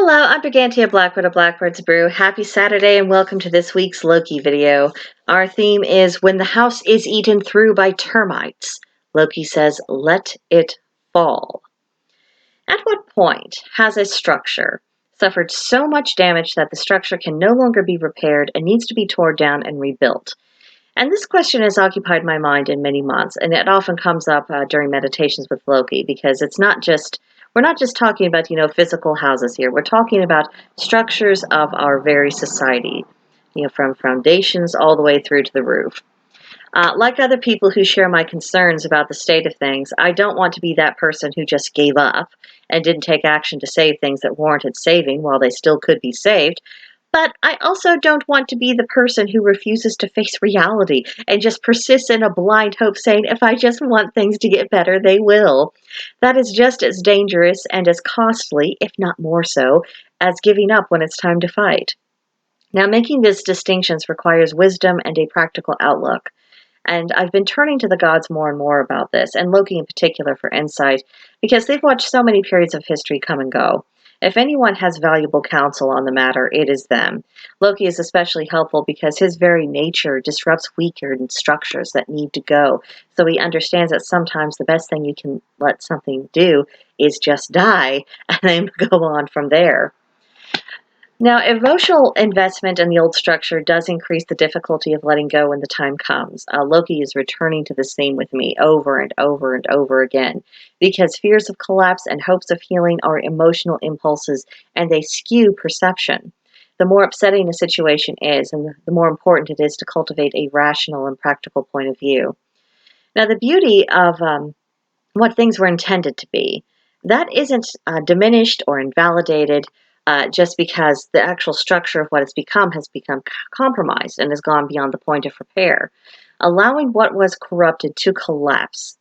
Hello, I'm Brigantia Blackwood of Blackbird's Brew. Happy Saturday and welcome to this week's Loki video. Our theme is When the House is Eaten Through by Termites. Loki says, let it fall. At what point has a structure suffered so much damage that the structure can no longer be repaired and needs to be torn down and rebuilt? And this question has occupied my mind in many months, and it often comes up during meditations with Loki because we're not just talking about, physical houses here. We're talking about structures of our very society, from foundations all the way through to the roof. Like other people who share my concerns about the state of things, I don't want to be that person who just gave up and didn't take action to save things that warranted saving while they still could be saved. But I also don't want to be the person who refuses to face reality and just persists in a blind hope saying, if I just want things to get better, they will. That is just as dangerous and as costly, if not more so, as giving up when it's time to fight. Now, making these distinctions requires wisdom and a practical outlook. And I've been turning to the gods more and more about this, and Loki in particular for insight, because they've watched so many periods of history come and go. If anyone has valuable counsel on the matter, it is them. Loki is especially helpful because his very nature disrupts weakened structures that need to go. So he understands that sometimes the best thing you can let something do is just die and then go on from there. Now, emotional investment in the old structure does increase the difficulty of letting go when the time comes. Loki is returning to this theme with me over and over and over again because fears of collapse and hopes of healing are emotional impulses and they skew perception. The more upsetting a situation is, and the more important it is to cultivate a rational and practical point of view. Now, the beauty of what things were intended to be, that isn't diminished or invalidated just because the actual structure of what it's become has become compromised and has gone beyond the point of repair. Allowing what was corrupted to collapse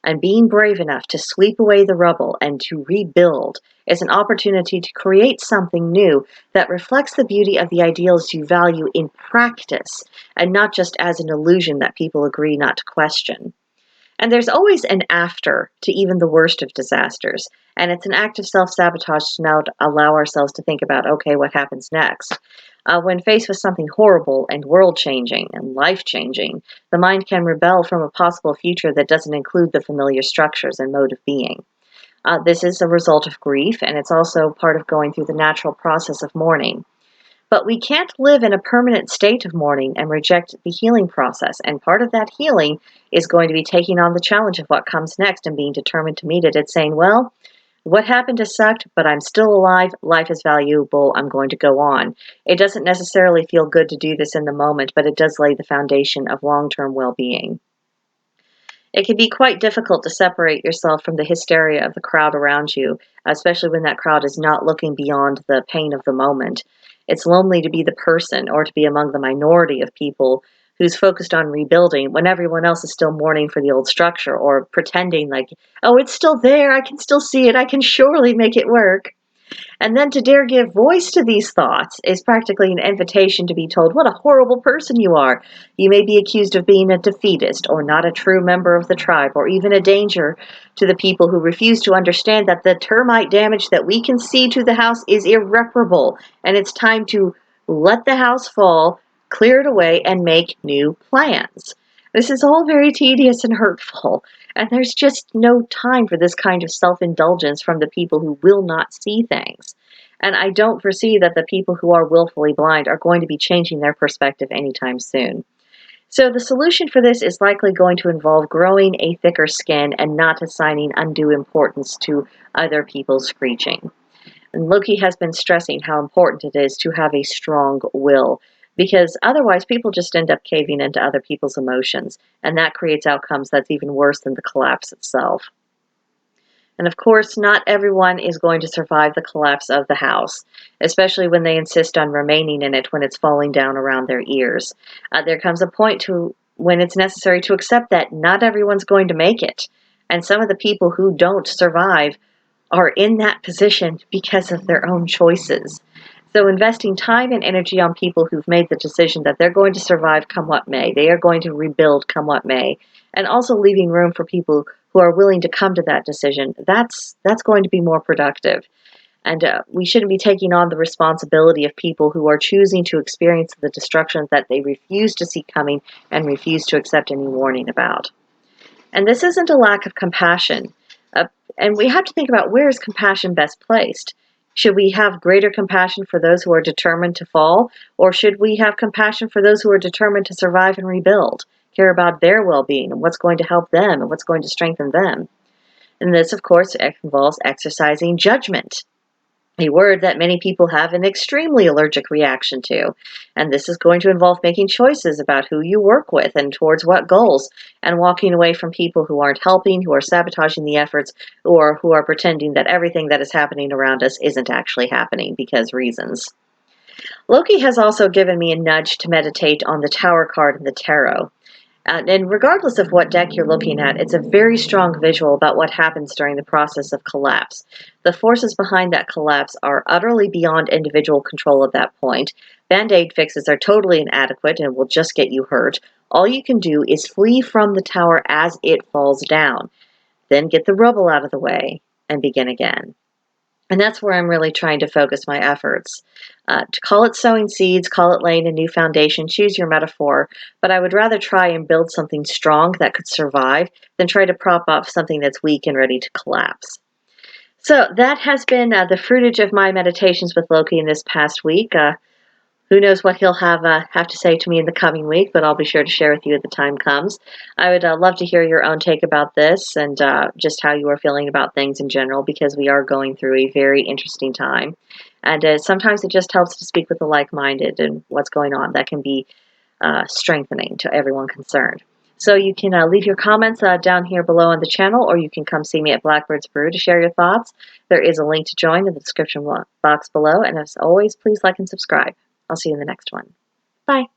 and being brave enough to sweep away the rubble and to rebuild is an opportunity to create something new that reflects the beauty of the ideals you value in practice and not just as an illusion that people agree not to question. And there's always an after to even the worst of disasters. And it's an act of self-sabotage to now allow ourselves to think about, okay, what happens next? When faced with something horrible and world-changing and life-changing, the mind can rebel from a possible future that doesn't include the familiar structures and mode of being. This is a result of grief, and it's also part of going through the natural process of mourning. But we can't live in a permanent state of mourning and reject the healing process. And part of that healing is going to be taking on the challenge of what comes next and being determined to meet it. It's saying, well, what happened has sucked, but I'm still alive. Life is valuable. I'm going to go on. It doesn't necessarily feel good to do this in the moment, but it does lay the foundation of long-term well-being. It can be quite difficult to separate yourself from the hysteria of the crowd around you, especially when that crowd is not looking beyond the pain of the moment. It's lonely to be the person or to be among the minority of people who's focused on rebuilding when everyone else is still mourning for the old structure or pretending like, oh, it's still there, I can still see it, I can surely make it work. And then to dare give voice to these thoughts is practically an invitation to be told what a horrible person you are. You may be accused of being a defeatist or not a true member of the tribe or even a danger to the people who refuse to understand that the termite damage that we can see to the house is irreparable and it's time to let the house fall, clear it away, and make new plans. This is all very tedious and hurtful, and there's just no time for this kind of self-indulgence from the people who will not see things. And I don't foresee that the people who are willfully blind are going to be changing their perspective anytime soon. So the solution for this is likely going to involve growing a thicker skin and not assigning undue importance to other people's screeching. And Loki has been stressing how important it is to have a strong will, because otherwise people just end up caving into other people's emotions, and that creates outcomes that's even worse than the collapse itself. And of course, not everyone is going to survive the collapse of the house, especially when they insist on remaining in it when it's falling down around their ears. There comes a point when it's necessary to accept that not everyone's going to make it, and some of the people who don't survive are in that position because of their own choices. So investing time and energy on people who've made the decision that they're going to survive come what may, they are going to rebuild come what may, and also leaving room for people who are willing to come to that decision, that's going to be more productive. And we shouldn't be taking on the responsibility of people who are choosing to experience the destruction that they refuse to see coming and refuse to accept any warning about. And this isn't a lack of compassion. And we have to think about, where is compassion best placed? Should we have greater compassion for those who are determined to fall? Or should we have compassion for those who are determined to survive and rebuild, care about their well-being and what's going to help them and what's going to strengthen them? And this, of course, involves exercising judgment, a word that many people have an extremely allergic reaction to. And this is going to involve making choices about who you work with and towards what goals, and walking away from people who aren't helping, who are sabotaging the efforts, or who are pretending that everything that is happening around us isn't actually happening because reasons. Loki has also given me a nudge to meditate on the Tower card in the tarot. And regardless of what deck you're looking at, it's a very strong visual about what happens during the process of collapse. The forces behind that collapse are utterly beyond individual control at that point. Band-aid fixes are totally inadequate and will just get you hurt. All you can do is flee from the tower as it falls down. Then get the rubble out of the way and begin again. And that's where I'm really trying to focus my efforts. To call it sowing seeds, call it laying a new foundation, choose your metaphor, but I would rather try and build something strong that could survive than try to prop up something that's weak and ready to collapse. So that has been the fruitage of my meditations with Loki in this past week. Who knows what he'll have to say to me in the coming week, but I'll be sure to share with you at the time comes. I would love to hear your own take about this and just how you are feeling about things in general, because we are going through a very interesting time. And sometimes it just helps to speak with the like-minded and what's going on. That can be strengthening to everyone concerned. So you can leave your comments down here below on the channel, or you can come see me at Blackbird's Brew to share your thoughts. There is a link to join in the description box below, and as always, please like and subscribe. I'll see you in the next one. Bye.